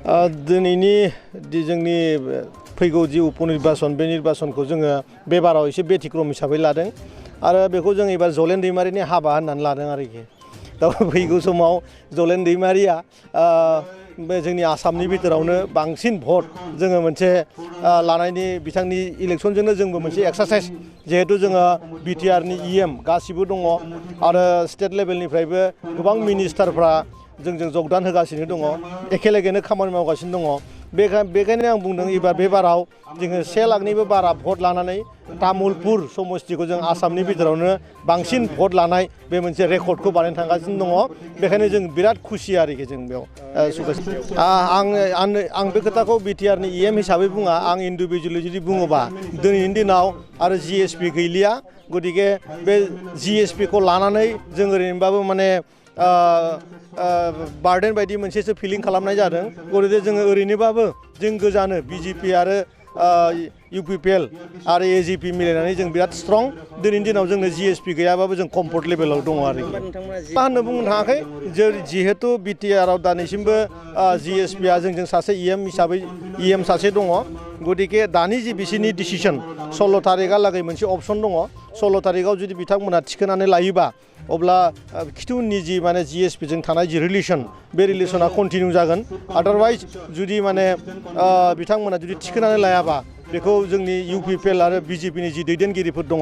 दिनैनि जोंनि फैगौ जि उपनिर्बासन बे निर्बासनखौ जोङो बे बाराव एसे बेथिक्रम हिसाबै लादों आरो बेखौ जों एबार जलेन दैमारिनि हाबा होननानै लादों आरोखि दा फैगौ समाव जलेन दैमारिया बे जोंनि आसामनि बिथोरावनो बांसिन भट जोङो मोनसे लानायनि बिथांनि इलेक्सनजोंनो जोंबो मोनसे एक्सारसाइज जिहेतु जोङो बिटिआरनि इएम गासिबो दङ आरो स्टेट लेभेलनिफ्रायबो गोबां मिनिस्टारफ्रा जोंजों जगदान होगासिनो दङ एखेलेगेनो खामानि मावगासिनो दङ बेखायनो आं बुंदों एबार बे बाराव जोङो 1 लाखनिबो बारा भट लानानै तामुलपुर समस्तिखौ जों आसामनि बिथोरावनो बांसिन भट लानाय बे मोनसे रेकर्डखौ बानायनो थांगासिनो दङ बेखायनो जों बिराद खुसि आरोखि जों बेयाव आं बे खोथाखौ बिटिआरनि इएम हिसाबै बुङा आं इन्डिभिजुवेलि जुदि बुङोबा दिनैनि दिनाव आरो जिएसपि गैलिया गतिके बे जिएसपिखौ लानानै जों ओरैनोबाबो माने बार्डेन बायदि मोनसेसो फिलिं खालामनाय जादों गतिके जोङो ओरैनोबाबो जों गोजानो बिजेपि आरो इउपिपिएल आरो एजिपि मिलायनानै जों बिराद स्ट्रं दिनैनि दिनाव जोंनो जिएसपि गैयाबाबो जों कम्फर्ट लेभेलाव दङ आरोखि मा होननो बुंनो थाङाखै जिहेतु बिटिआराव दानिसिमबो जिएसपिआ जोंजों सासे इएम हिसाबै इएम सासे दङ गतिके दानि जि बिसोरनि डिसिसन 16 तारिखहालागै मोनसे अपसन दङ 16 तारिखआव जुदि बिथांमोना थिखोनानै लायोबा अब्ला खिथुनि जि माने जिएसपिजों थानाय जि रिलेसन बे रिलेसना कन्टिनिउ जागोन आदारवाइज जुदि माने बिथांमोना जुदि थिखोनानै लायाबा बेखौ जोंनि इउपिपिएल आरो बिजेपिनि जि दैदेनगिरिफोर दङ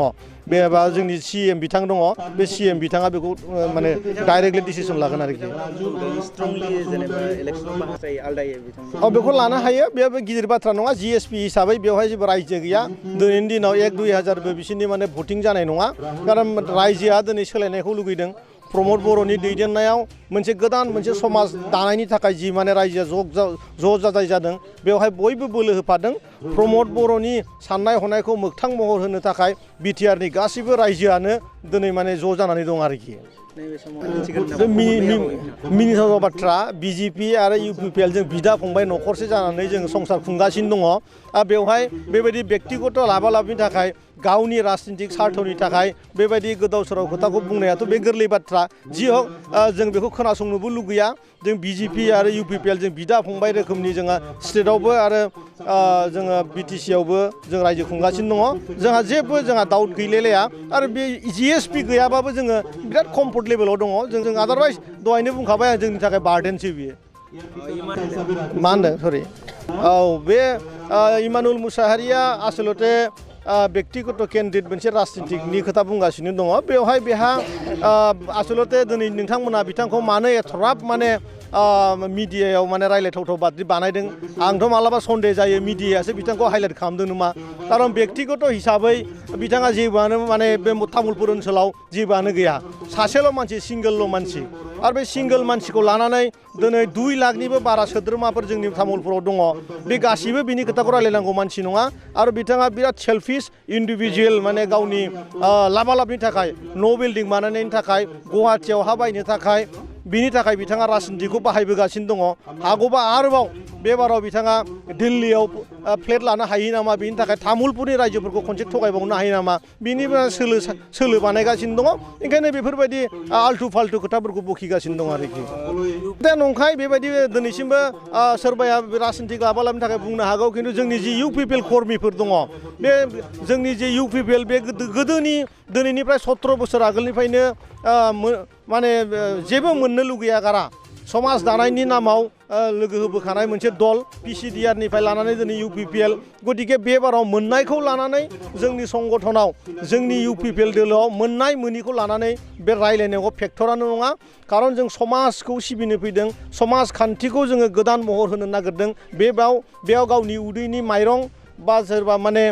बेबा जोंनि सिएम बिथां दङ बे सिएम बिथाङा बेखौ माने डाइरेक्टलि डिसिसन लागोन आरोखि बेखौ लानो हायो बेबो गिदिर बाथ्रा नङा जिएसपि हिसाबै बेवहाय जेबो रायजो गैया दिनैनि दिनाव 1-2 हाजारबो बिसोरनि माने भटिं जानाय नङा खारन रायजोआ दिनै सोलायनायखौ लुगैदों प्रमद बर'नि दैदेननायाव मोनसे गोदान मोनसे समाज दानायनि थाखाय जि माने रायजोआ ज' जाजाय जादों बेवहाय बयबो बोलो होफादों प्रमद बर'नि साननाय हनायखौ मोगथां महर होनो थाखाय बिटिआरनि गासैबो रायजोआनो दिनै माने ज' जानानै दं आरोखि मिनिथाव बाथ्रा बिजेपि आरो इउपिपिएल जों बिदा फंबाय न'खरसे जानानै जों संसार खुंगासिनो दङ आरो बेवहाय बेबायदि बेक्तिगत लाबालाबनि थाखाय गावनि राजनितिक स्वार्थनि थाखाय बेबायदि गोदाव सोराव खोथाखौ बुंनायाथ' बे गोरलै बाथ्रा जि हक जों बेखौ खोनासंनोबो लुगैया जों बिजेपि आरो इउपिपिएल जों बिदा फंबाय रोखोमनि जोङो स्टेटआवबो आरो जोङो बिटिसिआवबो जों रायजो खुंगासिनो दङ जोंहा जेबो दाउट गैलायलाया आरो बे जिएसपि गैयाबाबो जोङो बिराद कम्फर्ट लेभेलाव दङ जों आदारवाइज दहायनो बुंखाबाय आं जोंनि थाखाय बार्डेनसो बियो मा होनदों सरि औ बे इमानुल मुसाहारिया आसलते व्यक्तिगत केन्डिडेट मोनसे राजनितिकनि खोथा बुंगासिनो दङ बेवहाय बेहा आसलते दिनै नोंथांमोना बिथांखौ मानो एथ'राब माने मिडियायाव माने रायलायथावथाव बादि बानायदों आंथ' मालाबा सन्देह जायो मिडियायासो बिथांखौ हाइलाइट खालामदों नामा खारन व्यक्तिगत हिसाबै बिथाङा जेबोआनो माने बे तामुलपुर ओनसोलाव जेबोआनो गैया सासेल' मानसि सिंगोलल' मानसि आरो बे सिंगोल मानसिखौ लानानै दिनै 2 लाखनिबो बारा सोद्रोमाफोर जोंनि तामुलपुराव दङ बे गासिबो बिनि खोथाखौ रायलायनांगौ मानसि नङा आरो बिथाङा बिराद सेल्फिश इन्डिभिजुवेल माने गावनि लाबालाबनि थाखाय न' बिल्डिं बानायनायनि थाखाय गुवाहाटियाव हा बायनो थाखाय बिनि थाखाय बिथाङा राजनितिखौ बाहायबोगासिनो दङ हागौबा आरोबाव बे बाराव बिथाङा दिल्लीयाव फ्लेट लानो हायो नामा बिनि थाखाय तामुलपुरनि रायजोफोरखौ खनसे थगायबावनो हायो नामा बिनि सोलो बानायगासिनो दङ ओंखायनो बेफोरबायदि आल्टु फाल्टु खोथाफोरखौ बखिगासिनो दङ आरोखि दा नंखाय बेबायदि दिनैसिमबो सोरबाया राजनितिक लाबालाबनि थाखाय बुंनो हागौ खिन्थु जोंनि जि इउपिपिएल कर्मिफोर दङ बे जोंनि जे इउपिपिएल बे गोदोनि दिनैनिफ्राय 17 बोसोर आगोलनिफ्रायनो माने जेबो मोननो लुगैया गारा समाज दानायनि नामाव लोगो होबोखानाय मोनसे दल पिसिडिआरनिफ्राय लानानै दिनै इउपिपिएल गतिके बे बाराव मोननायखौ लानानै जोंनि संगठनाव जोंनि इउपिपिएल दोलोआव मोननाय मोनिखौ लानानै बे रायलायनायाव फेक्टरानो नङा खारन जों समाजखौ सिबिनो फैदों समाजखान्थिखौ जोङो गोदान महर होनो नागिरदों बेयाव गावनि उदैनि माइरं बा सोरबा माने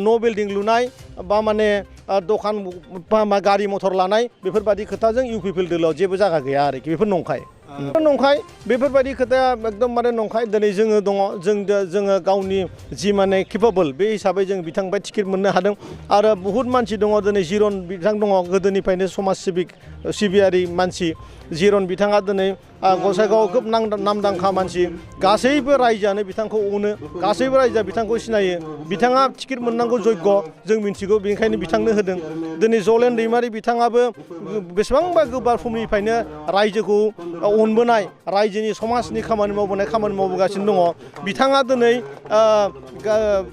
न' बिल्डिं लुनाय बा माने दखान गारि मथर लानाय बेफोरबायदि खोथाजों इउपिपिएल दोलोआव जेबो जायगा गैया आरोखि बेफोर नंखाय बेफोरबायदि खोथाया एकदम माने नंखाय दिनै जोङो दङ जोङो गावनि जि माने केपेबल बे हिसाबै जों बिथांनिफ्राय टिकेट मोननो हादों आरो बहुत मानसि दङ दिनै जिरन बिथां दङ गोदोनिफ्रायनो समाज सिबियारि मानसि जिरन बिथाङा दिनै गसाइगावआव खोब नामदांखा मानसि गासैबो रायजोआनो बिथांखौ अनो गासैबो रायजोआ बिथांखौ सिनायो बिथाङा टिकेट मोननांगौ जग्य जों मिन्थिगौ बेनिखायनो बिथांनो होदों दिनै जलेन दैमारि बिथाङाबो बेसेबांबा गोबार समनिफ्रायनो रायजोखौ अनबोनाय रायजोनि समाजनि खामानि मावबोगासिनो दङ बिथाङा दिनै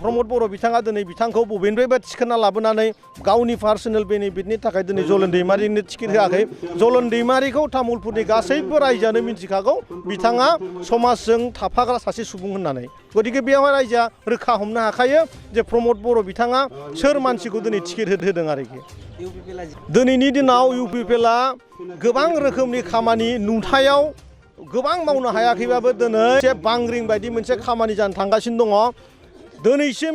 प्रमद बर' बिथाङा दिनै बिथांखौ बबेनिफ्रायबा थिखोना लाबोनानै गावनि पार्सनेल बेनिफिटनि थाखाय दिनै जलेन दैमारिनो टिकेट होआखै जलेन दैमारिखौ तामुलपुरनि गासैबो रायजोआनो मिथिखागौ बिथाङा समाजजों थाफाग्रा सासे सुबुं होननानै गतिके बेयावहाय रायजोआ रोखा हमनो हाखायो जे प्रमद बर' बिथाङा सोर मानसिखौ दिनै टिकेट होदों आरोखि दिनैनि दिनाव इउपिपिएलआ गोबां रोखोमनि खामानि नुथायाव गोबां मावनो हायाखैबाबो दिनै एसे बांग्रिं बायदि मोनसे खामानि जानो थांगासिनो दङ दिनैसिम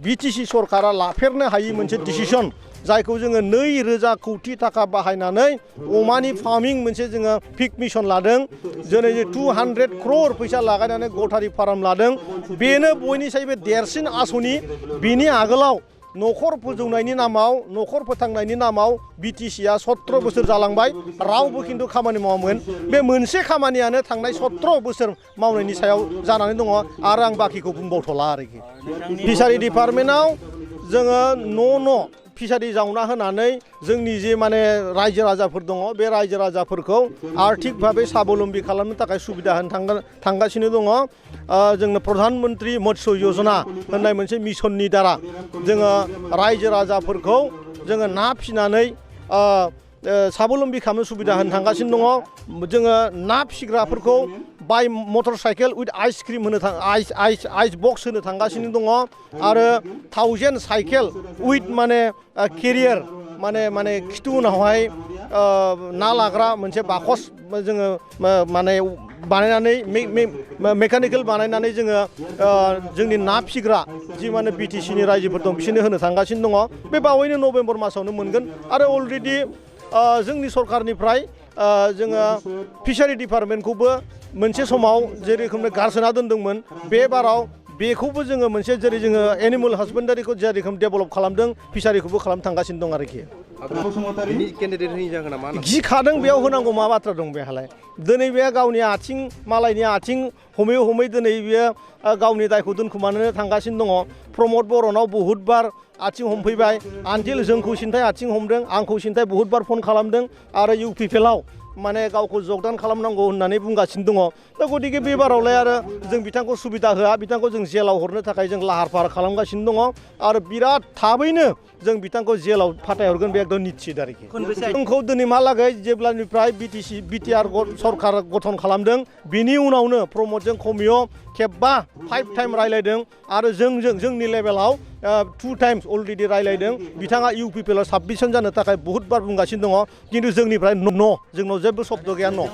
बिटिसि सरकारा लाफेरनो हायि मोनसे डिसिसन जायखौ जोङो 2,000 कोटि थाखा बाहायनानै अमानि फार्मिं मोनसे जोङो पिक मिशन लादों दिनै 200 crore फैसा लागायनानै गटारि फार्म लादों बेनो बयनिसायबो देरसिन आसनि बिनि आगोलाव न'खर फोजौनायनि नामाव न'खर फोथांनायनि नामाव बिटिसिआ 17 बोसोर जालांबाय रावबो खिन्थु खामानि मावामोन बे मोनसे खामानियानो थांनाय 17 बोसोर मावनायनि सायाव जानानै दङ आरो आं बाखिखौ बुंबावथ'ला आरोखि फिसारि डिपार्टमेन्टआव जोङो न' फिसारि जावना होनानै जोंनि जे माने रायजो राजाफोर दङ बे रायजो राजाफोरखौ आर्थिक भाबै साबलम्बी खालामनो थाखाय सुबिदा होनो थांगासिनो दङ जोंनो प्रधान मन्त्रि मत्स्य योजना होननाय मोनसे मिशननि दारा जोङो रायजो राजाफोरखौ जोङो ना फिसिनानै साबलम्बी खालामनो सुबिदा होनो थांगासिनो दङ जोङो ना फिसिग्राफोरखौ बाय मटर साइकेल उइथ आइसक्रिम होनो आइस बक्स होनो थांगासिनो दङ आरो 1000 साइकेल उइथ माने केरियार माने खिथु उनावहाय ना लाग्रा मोनसे बाकस जोङो माने बानायनानै मेकानिकेल बानायनानै जोङो जोंनि ना फिसिग्रा जि माने बिटिसिनि रायजोफोर दं बिसोरनो होनो थांगासिनो दङ बे बावैनो नभेम्बर मासावनो मोनगोन आरो अलरेडि जोंनि सरकारनिफ्राय जोङो फिसारि डिपार्टमेन्टखौबो मोनसे समाव जे रोखोमनि गारसोना दोनदोंमोन बे बाराव बेखौबो जोङो मोनसे जेरै जोङो एनिमेल हासबेन्डारिखौ जे रोखोम डेभेलप खालामदों फिसारिखौबो खालामनो थांगासिनो दं आरोखि गिखादों बेयाव होनांगौ मा बाथ्रा दं बेहालाय दिनै बे गावनि आथिं मालायनि आथिं हमै दिनै बेयो गावनि दायखौ दोनखुमानो थांगासिनो दङ प्रमद बर'नाव बहुतबार आथिं हमफैबाय आनटिल जोंखौ सिन्थाय आथिं हमदों आंखौ सिन्थाय बहुतबार फन खालामदों आरो इउपिपिएलआव माने गावखौ जगदान खालामनांगौ होननानै बुंगासिनो दङ दा गतिके बे बारावलाय आरो जों बिथांखौ सुबिदा होआ बिथांखौ जों जेलाव हरनो थाखाय जों लाहार फाहार खालामगासिनो दङ आरो बिराद थाबैनो जों बिथांखौ जेलाव फाथायहरगोन बे एकदम निश्चित आरोखि जोंखौ दिनैहालागै जेब्लानिफ्राय बिटिआर सरकार गठन खालामदों बिनि उनावनो प्रमदजों खमियाव खेबबा 5 टाइम रायलायदों आरो जोंनि लेभेलाव 2 टाइम्स अलरेडि रायलायदों बिथाङा इउपिपिएलआव साबमिसन जानो थाखाय बहुतबार बुंगासिनो दङ खिन्थु जोंनिफ्राय न' जोंनाव जेबो शब्द गैया न'